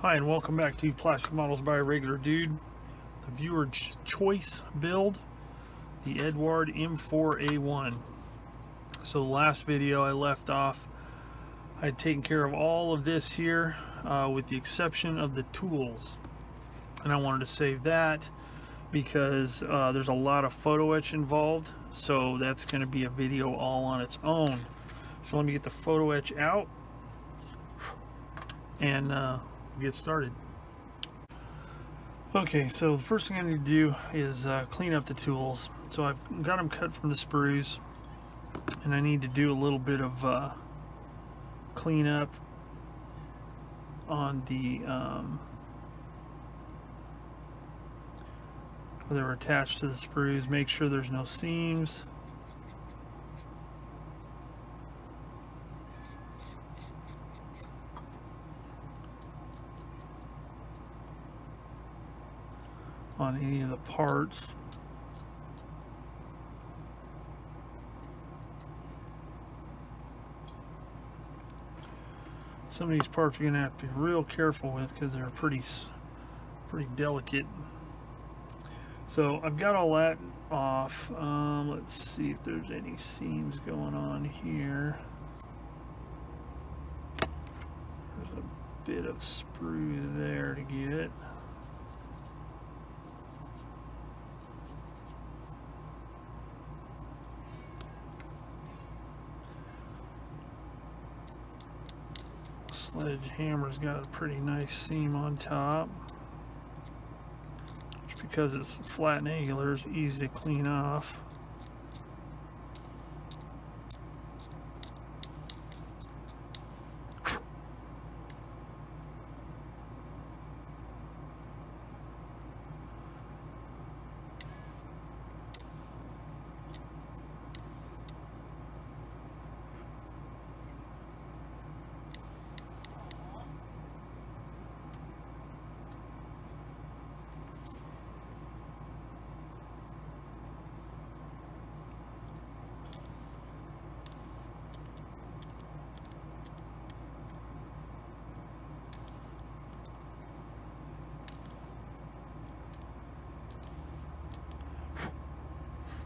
Hi, and welcome back to Plastic Models by a Regular Dude. The viewer's choice build, the Eduard M4A1. So the last video I left off, I had taken care of all of this here with the exception of the tools. And I wanted to save that because there's a lot of photo etch involved. So that's going to be a video all on its own. So let me get the photo etch out and get started. Okay, so the first thing I need to do is clean up the tools. So I've got them cut from the sprues, and I need to do a little bit of cleanup on the where they're attached to the sprues. Make sure there's no seams. On any of the parts. Some of these parts you're going to have to be real careful with because they're pretty delicate. So I've got all that off. Let's see if there's any seams going on here. There's a bit of sprue there to get. Sledgehammer's got a pretty nice seam on top, which, because it's flat and angular, is easy to clean off.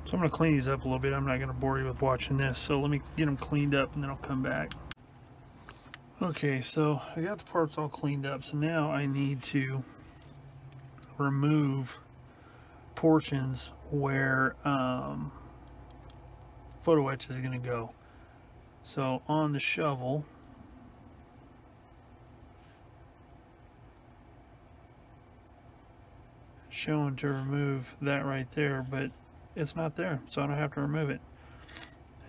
So I'm going to clean these up a little bit. I'm not going to bore you with watching this. So let me get them cleaned up and then I'll come back. Okay, so I got the parts all cleaned up. So now I need to remove portions where photo etch is going to go. So on the shovel, it's showing to remove that right there, but it's not there, so I don't have to remove it.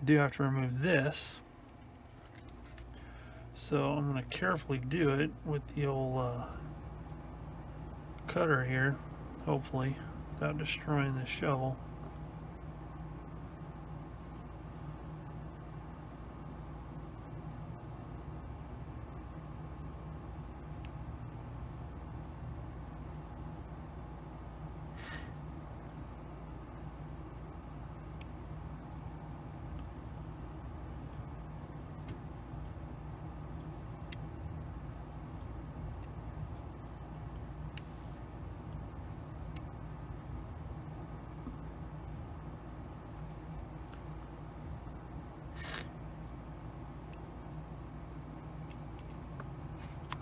I do have to remove this, so I'm going to carefully do it with the old cutter here, hopefully without destroying the shovel.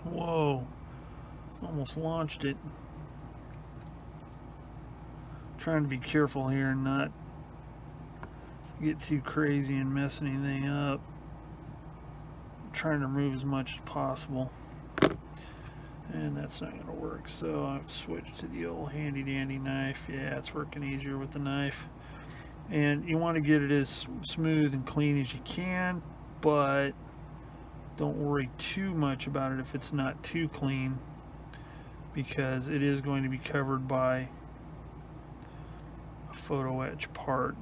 Whoa, almost launched it. Trying to be careful here and not get too crazy and mess anything up. Trying to remove as much as possible, and that's not going to work, so I've switched to the old handy dandy knife. Yeah, it's working easier with the knife, and you want to get it as smooth and clean as you can, but don't worry too much about it if it's not too clean, because it is going to be covered by a photo etch part.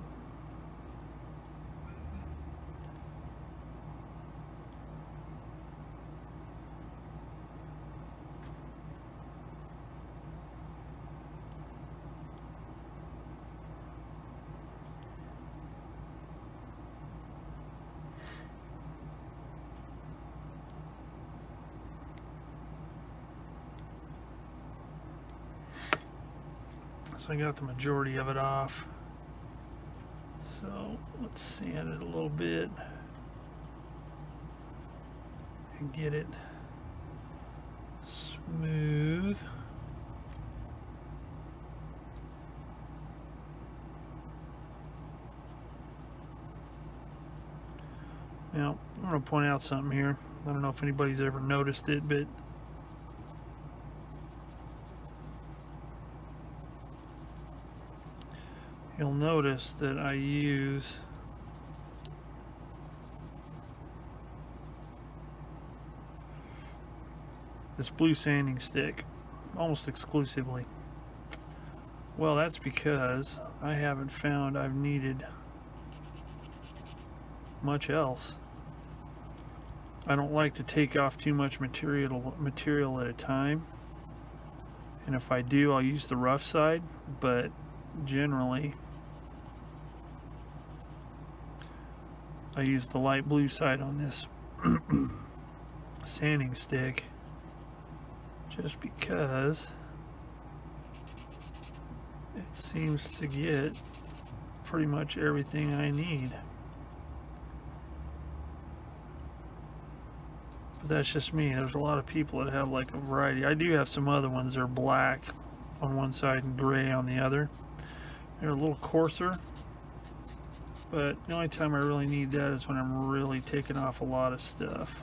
So I got the majority of it off. So let's sand it a little bit and get it smooth. Now, I'm going to point out something here. I don't know if anybody's ever noticed it, but you'll notice that I use this blue sanding stick almost exclusively. Well, that's because I haven't found I've needed much else. I don't like to take off too much material at a time, and if I do, I'll use the rough side, but generally I use the light blue side on this sanding stick just because it seems to get pretty much everything I need. But that's just me. There's a lot of people that have like a variety. I do have some other ones that are black on one side and gray on the other. They're a little coarser, but the only time I really need that is when I'm really taking off a lot of stuff,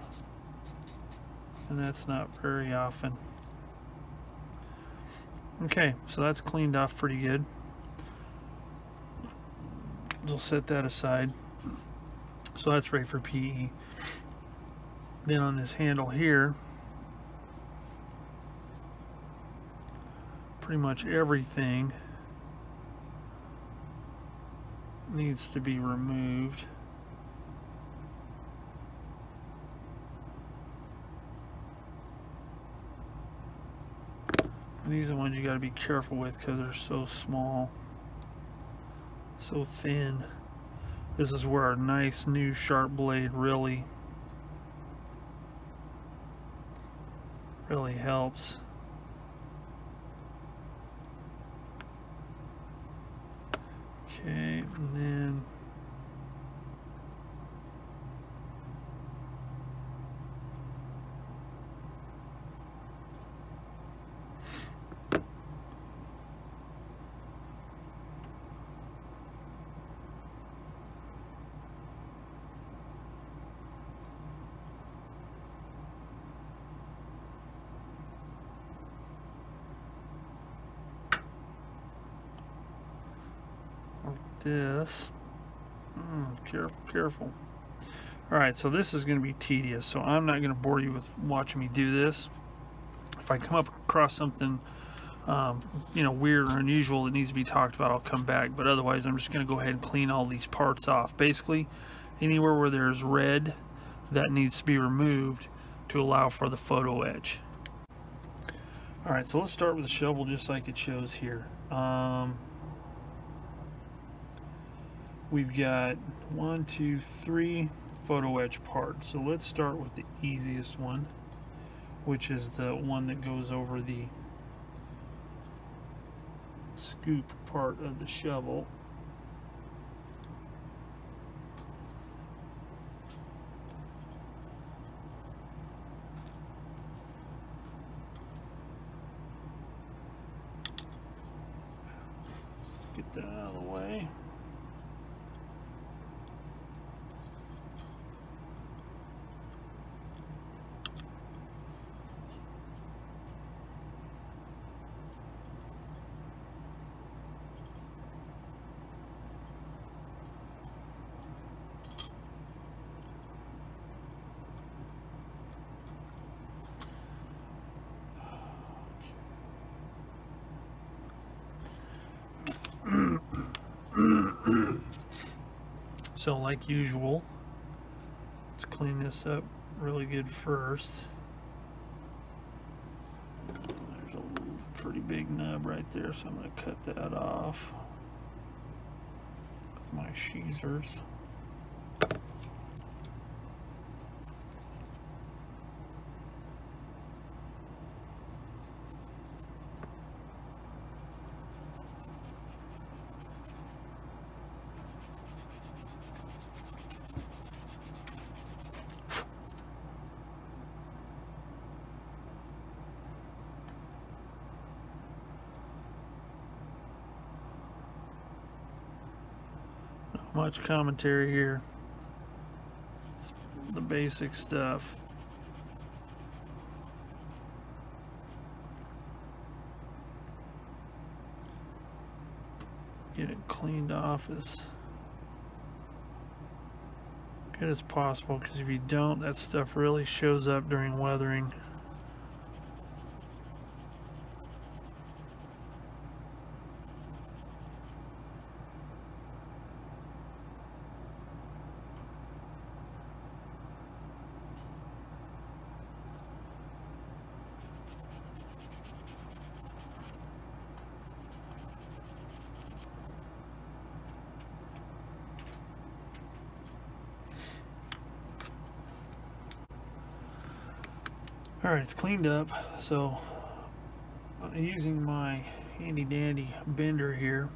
and that's not very often. Okay, so that's cleaned off pretty good. We'll set that aside. So that's ready for PE. Then on this handle here, pretty much everything needs to be removed. And these are the ones you got to be careful with because they're so small, so thin. This is where our nice new sharp blade really helps. Okay, and then this. Careful. Alright, so this is going to be tedious, so I'm not going to bore you with watching me do this. If I come up across something weird or unusual that needs to be talked about, I'll come back, but otherwise I'm just going to go ahead and clean all these parts off. Basically, anywhere where there's red, that needs to be removed to allow for the photo etch. Alright, so let's start with the shovel just like it shows here. We've got 1, 2, 3 photo etch parts. So let's start with the easiest one, which is the one that goes over the scoop part of the shovel. Let's get that out of the way. So like usual, let's clean this up really good first. There's a pretty big nub right there, so I'm going to cut that off with my tweezers. much commentary here. It's the basic stuff. Get it cleaned off as good as possible, because if you don't, that stuff really shows up during weathering. Alright, it's cleaned up, so I'm using my handy dandy bender here.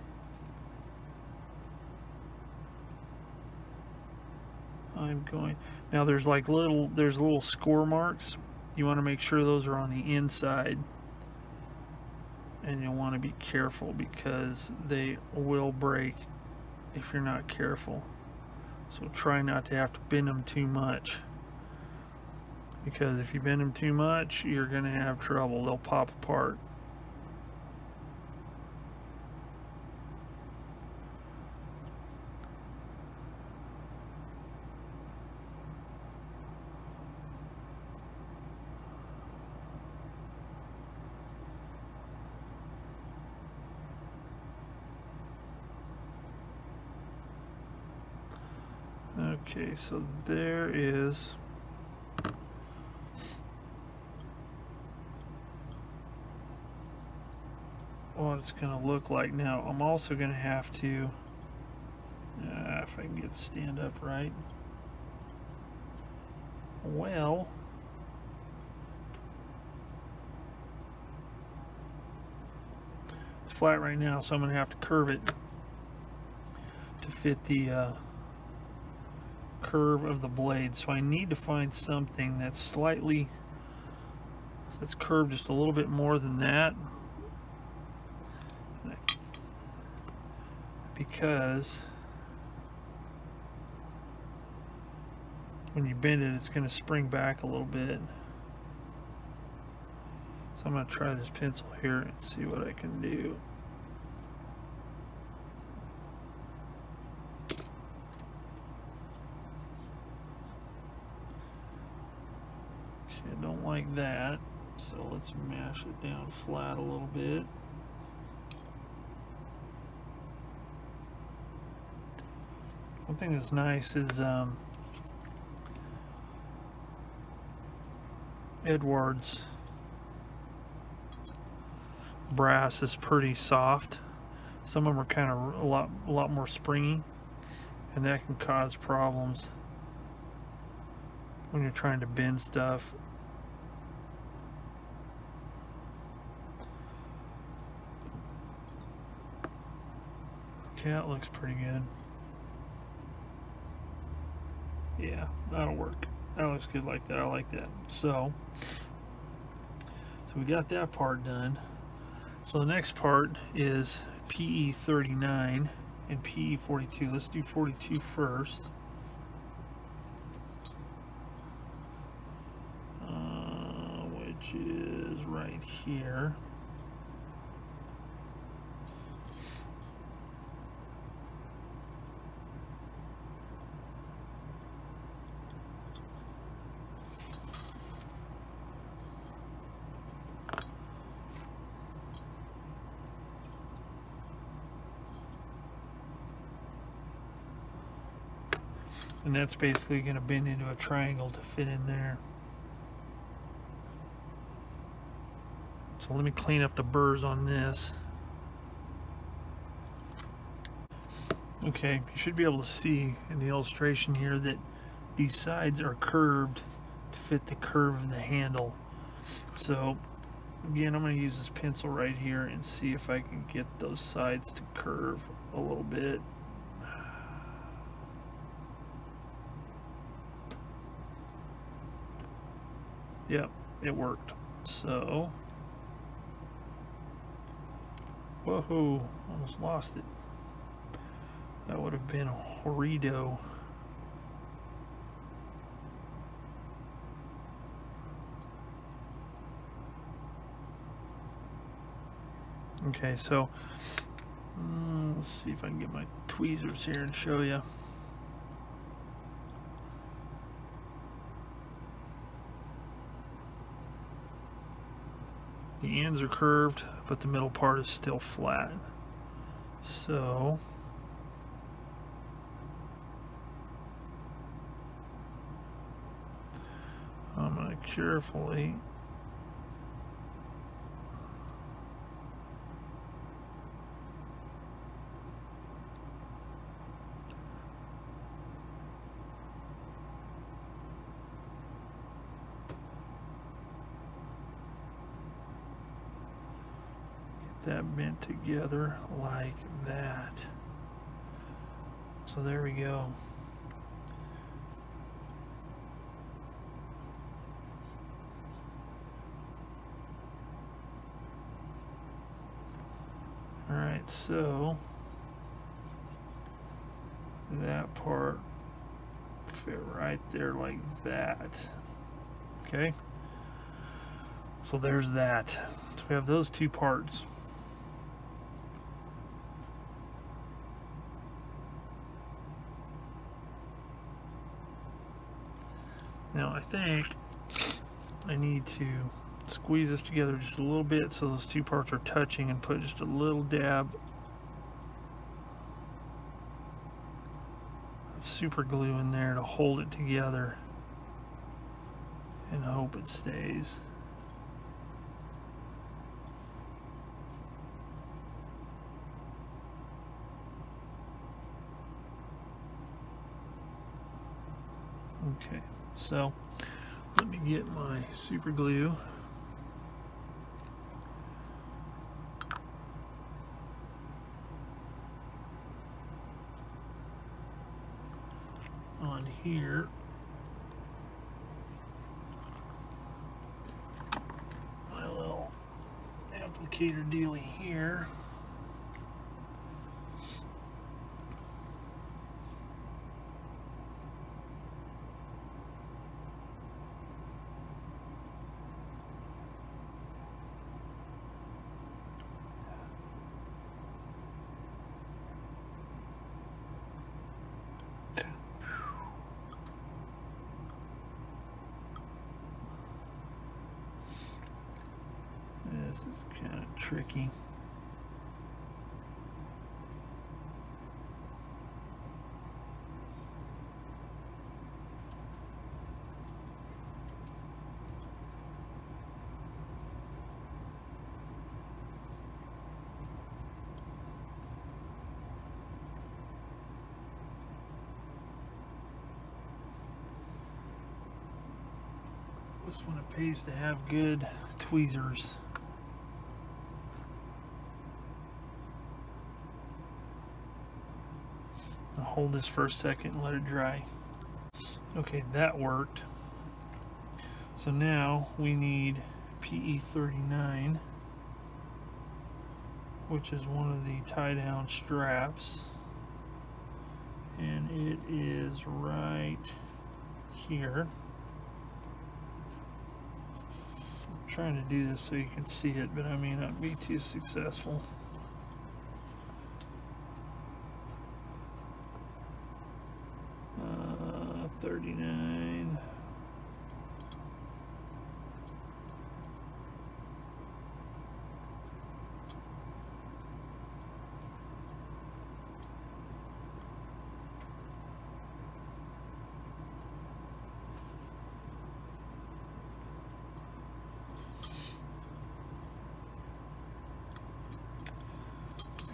I'm going, now there's like little score marks. You want to make sure those are on the inside, and you'll want to be careful because they will break if you're not careful. So try not to have to bend them too much, because if you bend them too much, you're going to have trouble. They'll pop apart. Okay, so there is what it's going to look like. Now I'm also going to have to, if I can get it to stand up right, well, it's flat right now, so I'm going to have to curve it to fit the curve of the blade. So I need to find something that's that's curved just a little bit more than that, because when you bend it, it's going to spring back a little bit. So I'm going to try this pencil here and see what I can do. Okay, I don't like that, so let's mash it down flat a little bit. One thing that's nice is Eduard's brass is pretty soft. Some of them are kind of a lot more springy, and that can cause problems when you're trying to bend stuff. Okay, that looks pretty good. Yeah, that'll work. That looks good like that. I like that. So we got that part done. So the next part is PE 39 and PE 42. Let's do 42 first. Which is right here. And that's basically going to bend into a triangle to fit in there. So let me clean up the burrs on this. Okay, you should be able to see in the illustration here that these sides are curved to fit the curve of the handle. So again, I'm going to use this pencil right here and see if I can get those sides to curve a little bit. Yep, it worked. So, whoa, almost lost it. That would have been horrido. Okay, so let's see if I can get my tweezers here and show you. The ends are curved, but the middle part is still flat. So I'm going to carefully that bent together like that. So there we go. All right, so that part fit right there like that. Okay, so there's that. So we have those two parts. Now I think I need to squeeze this together just a little bit so those two parts are touching, and put just a little dab of super glue in there to hold it together, and hope it stays. Okay, so let me get my super glue. On here. My little applicator dealy here. This is kind of tricky. This one it pays to have good tweezers. I'll hold this for a second and let it dry. Okay, that worked. So now we need PE39, which is one of the tie-down straps, and it is right here. I'm trying to do this so you can see it, but I may not be too successful. Uh, 39.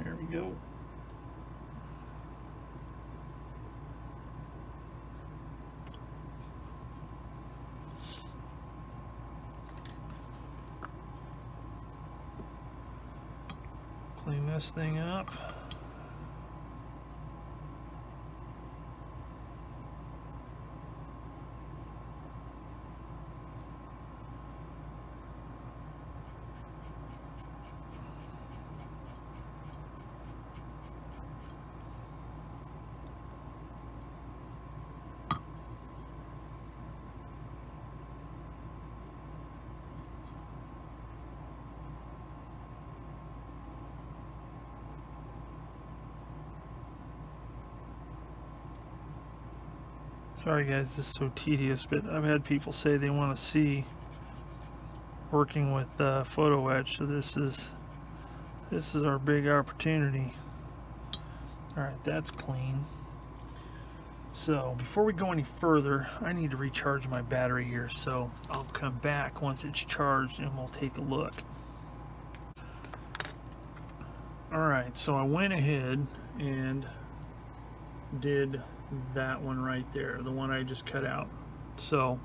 There we go. Clean this thing up. Sorry guys, this is so tedious, but I've had people say they want to see working with photo etch, so this is our big opportunity. Alright, that's clean. So before we go any further, I need to recharge my battery here, so I'll come back once it's charged and we'll take a look. Alright, so I went ahead and did that one right there, the one I just cut out. So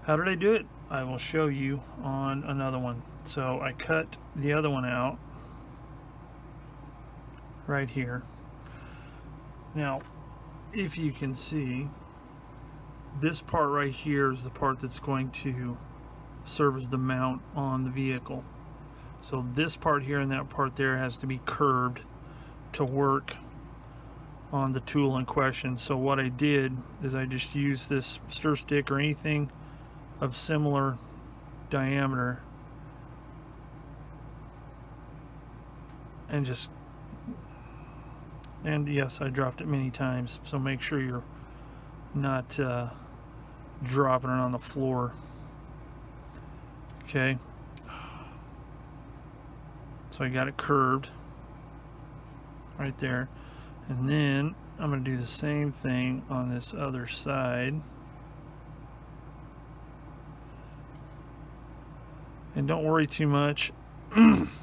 how did I do it? I will show you on another one. So I cut the other one out right here. Now if you can see, this part right here is the part that's going to serve as the mount on the vehicle. So this part here and that part there has to be curved to work on the tool in question. So what I did is I just used this stir stick or anything of similar diameter and yes, I dropped it many times, so make sure you're not dropping it on the floor. Okay, so I got it curved right there, and then I'm going to do the same thing on this other side. And don't worry too much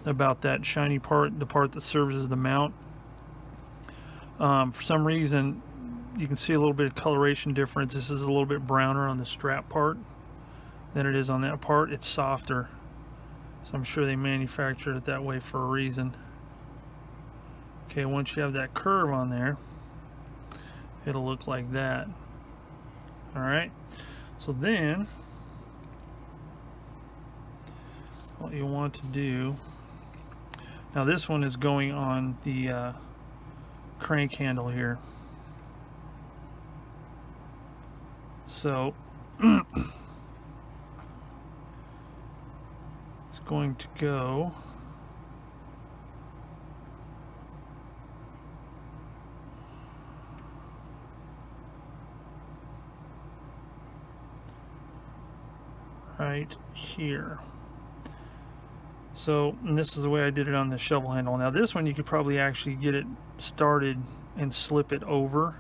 about that shiny part, the part that serves as the mount. For some reason you can see a little bit of coloration difference. This is a little bit browner on the strap part than it is on that part. It's softer, so I'm sure they manufactured it that way for a reason. Okay, once you have that curve on there, it'll look like that. Alright, so then what you want to do, now this one is going on the crank handle here, so it's going to go right here. So, and this is the way I did it on the shovel handle. Now this one you could probably actually get it started and slip it over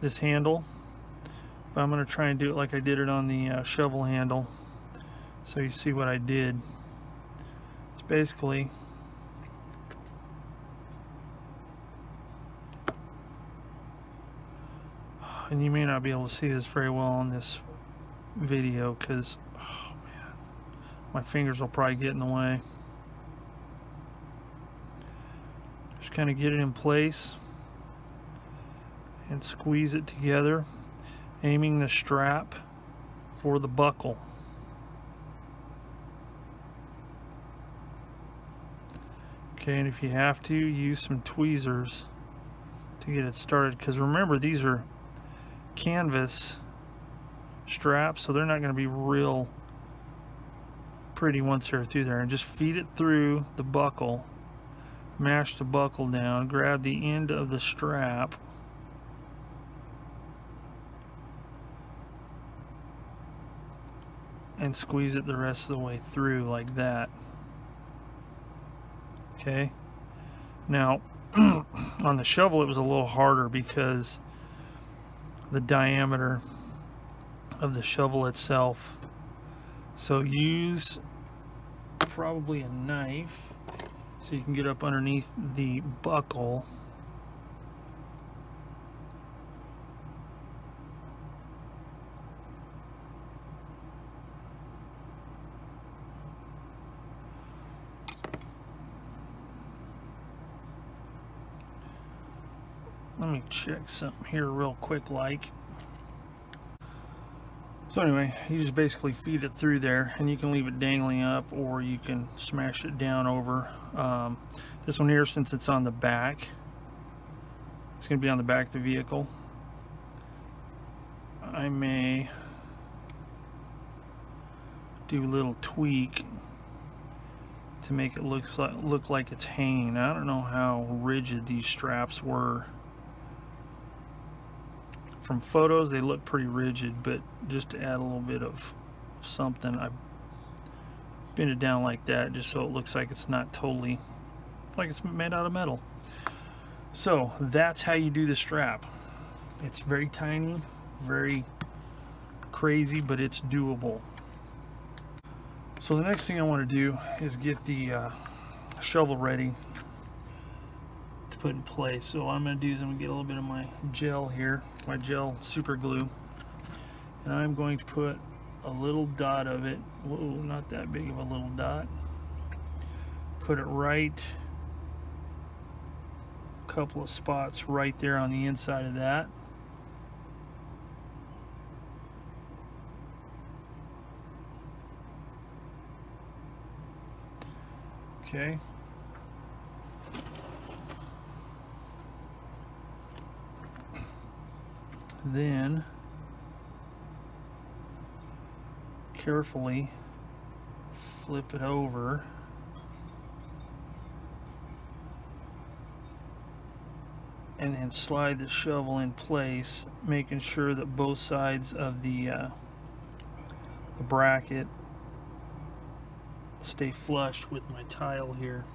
this handle, but I'm going to try and do it like I did it on the shovel handle, so you see what I did. It's basically and you may not be able to see this very well on this video because my fingers will probably get in the way. Just kind of get it in place and squeeze it together, aiming the strap for the buckle. Okay, and if you have to, use some tweezers to get it started, because remember, these are canvas straps, so they're not going to be real pretty once they're through there. And just feed it through the buckle, mash the buckle down, grab the end of the strap and squeeze it the rest of the way through like that. Okay, now on the shovel it was a little harder because the diameter of the shovel itself. So use probably a knife so you can get up underneath the buckle. Let me check something here real quick like. So anyway, you just basically feed it through there, and you can leave it dangling up or you can smash it down over. This one here, since it's on the back, it's going to be on the back of the vehicle. I may do a little tweak to make it look like it's hanging. I don't know how rigid these straps were From photos they look pretty rigid, but just to add a little bit of something, I bend it down like that just so it looks like it's not totally like it's made out of metal. So that's how you do the strap. It's very tiny, very crazy, but it's doable. So the next thing I want to do is get the shovel ready to put in place. So what I'm going to do is I'm going to get a little bit of my gel here, my gel super glue, and I'm going to put a little dot of it. Whoa, not that big of a little dot. Put it right, a couple of spots right there on the inside of that. Okay. Then carefully flip it over and then slide the shovel in place, making sure that both sides of the bracket stay flush with my tile here.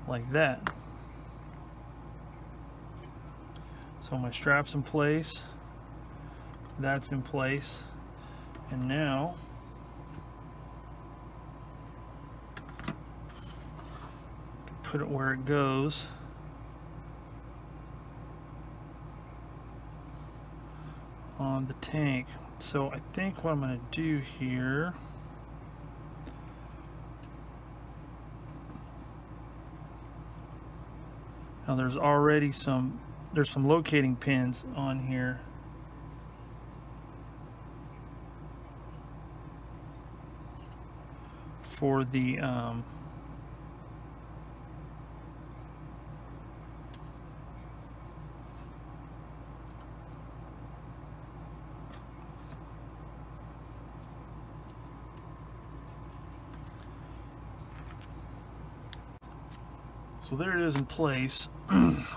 Like that. So my strap's in place, that's in place, and now put it where it goes. On the tank. So I think what I'm going to do here, now there's already some locating pins on here. For the so there it is in place.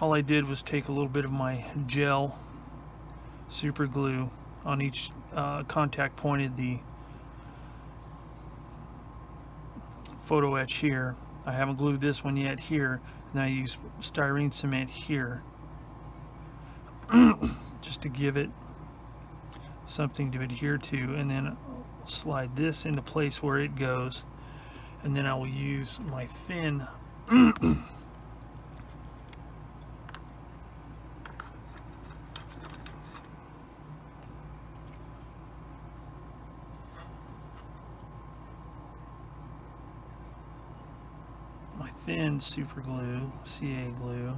All I did was take a little bit of my gel super glue on each contact point of the photo etch here. I haven't glued this one yet here, and I use styrene cement here just to give it something to adhere to, and then I'll slide this into place where it goes, and then I will use my thin super glue, CA glue,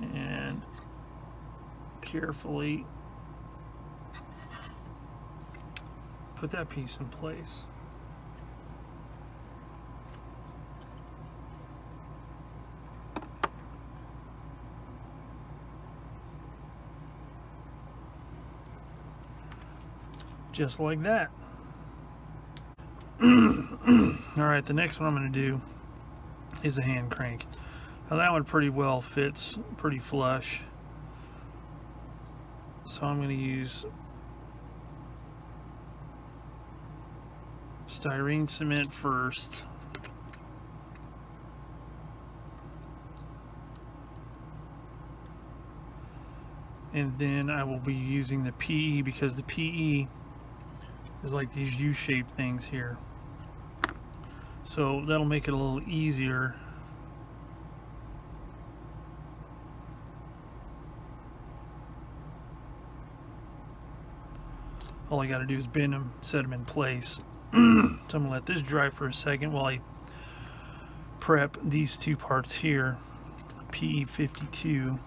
and carefully put that piece in place. Just like that. Alright, the next one I'm going to do is a hand crank. Now that one pretty well fits pretty flush. So I'm going to use styrene cement first. And then I will be using the PE, because the PE is like these U-shaped things here. So that'll make it a little easier. All I got to do is bend them, set them in place. So I'm going to let this dry for a second while I prep these two parts here, PE 52.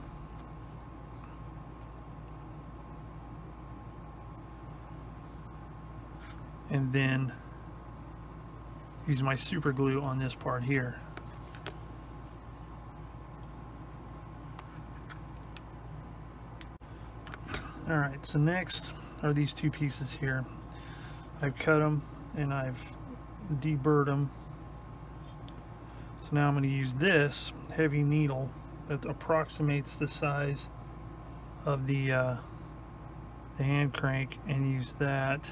And then use my super glue on this part here. Alright, so next are these two pieces here. I've cut them and I've deburred them. So now I'm going to use this heavy needle that approximates the size of the hand crank, and use that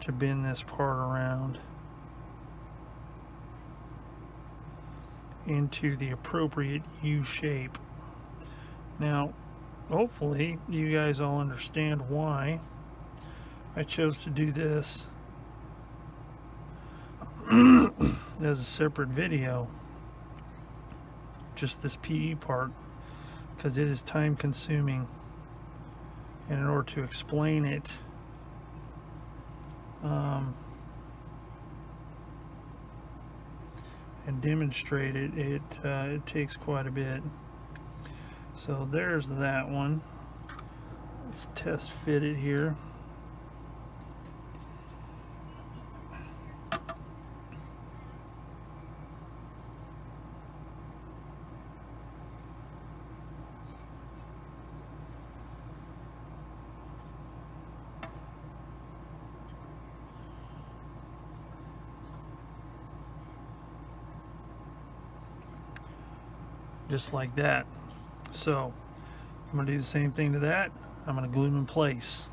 to bend this part around into the appropriate U shape. Now, hopefully you guys all understand why I chose to do this as a separate video, just this PE part, because it is time consuming, and in order to explain it and demonstrate it, it takes quite a bit. So there's that one. Let's test fit it here. Just like that. So I'm going to do the same thing to that. I'm going to glue them in place.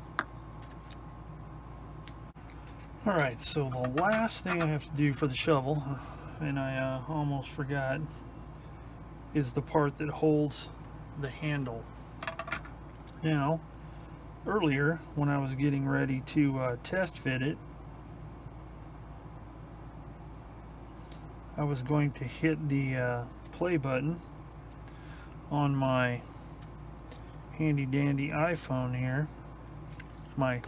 Alright, so the last thing I have to do for the shovel, and I almost forgot, is the part that holds the handle. Now, earlier when I was getting ready to test fit it, I was going to hit the play button on my handy dandy iPhone here, my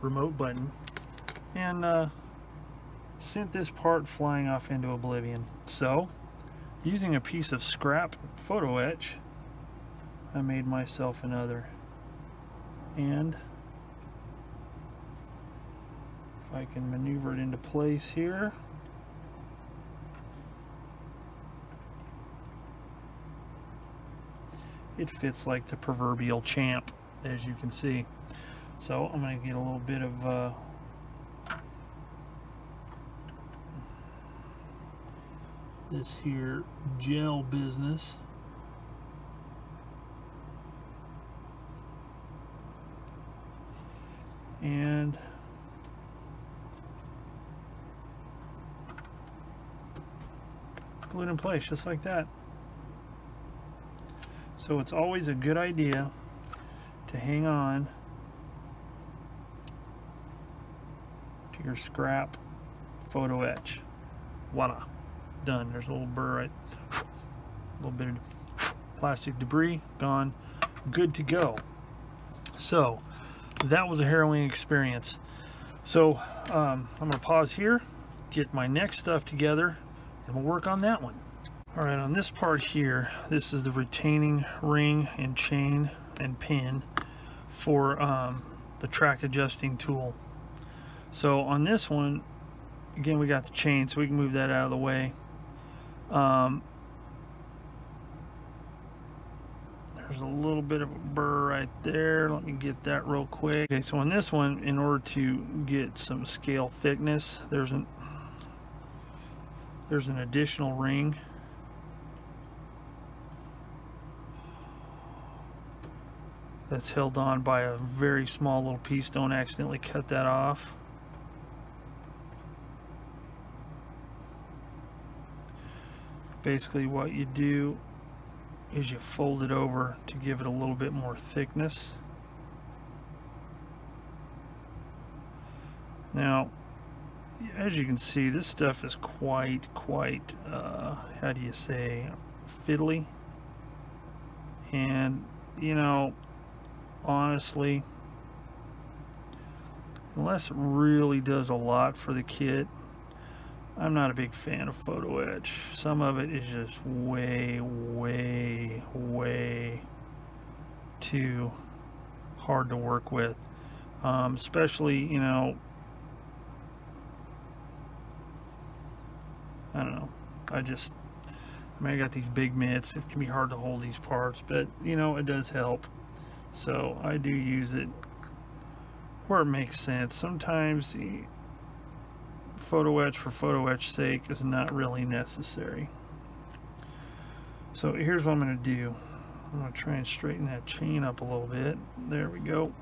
remote button, and sent this part flying off into oblivion. So, using a piece of scrap photo etch, I made myself another. And if I can maneuver it into place here, it fits like the proverbial champ, as you can see. So I'm going to get a little bit of this here gel business. And glue it in place just like that. So it's always a good idea to hang on to your scrap photo etch. Voila, done. There's a little burr right, a little bit of plastic debris gone, good to go. So that was a harrowing experience. So I'm going to pause here, get my next stuff together, and we'll work on that one. Alright, on this part here, this is the retaining ring and chain and pin for the track adjusting tool. So on this one, again, we got the chain, so we can move that out of the way. There's a little bit of a burr right there. Let me get that real quick. Okay, so on this one, in order to get some scale thickness, there's an additional ring. That's held on by a very small little piece. Don't accidentally cut that off. Basically what you do is you fold it over to give it a little bit more thickness. Now, as you can see, this stuff is quite how do you say, fiddly. And you know, honestly, unless it really does a lot for the kit, I'm not a big fan of photo etch. Some of it is just way too hard to work with, especially, you know, I don't know, I mean, I got these big mitts. It can be hard to hold these parts, but you know, it does help. So I do use it where it makes sense. Sometimes photo etch for photo etch sake is not really necessary. So here's what I'm going to do. I'm going to try and straighten that chain up a little bit. There we go.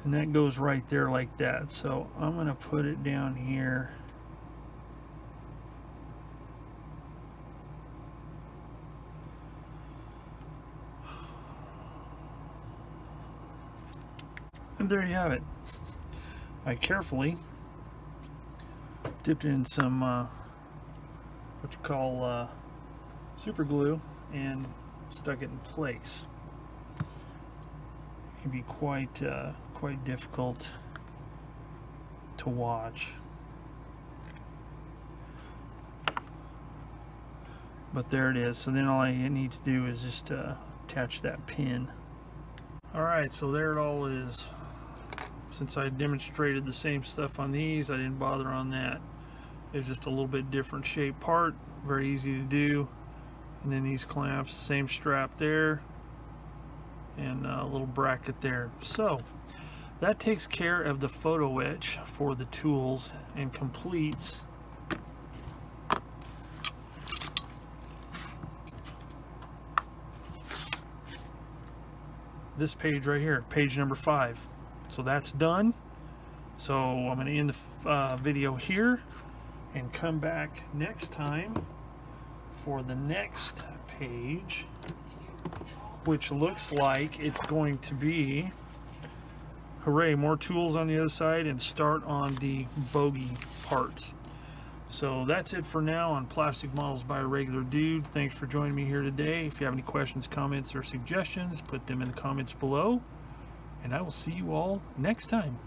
And that goes right there like that. So I'm going to put it down here. And there you have it. I carefully dipped it in some what you call super glue and stuck it in place. It can be quite difficult to watch, but there it is. So then all I need to do is just attach that pin. Alright, so there it all is. Since I demonstrated the same stuff on these, I didn't bother on that. It's just a little bit different shaped part, very easy to do. And then these clamps, same strap there, and a little bracket there. So that takes care of the photo etch for the tools and completes this page right here, page number 5. So that's done. So I'm going to end the video here and come back next time for the next page, which looks like it's going to be, hooray, more tools on the other side and start on the bogey parts. So that's it for now on Plastic Models by a Regular Dude. Thanks for joining me here today. If you have any questions, comments, or suggestions, put them in the comments below, and I will see you all next time.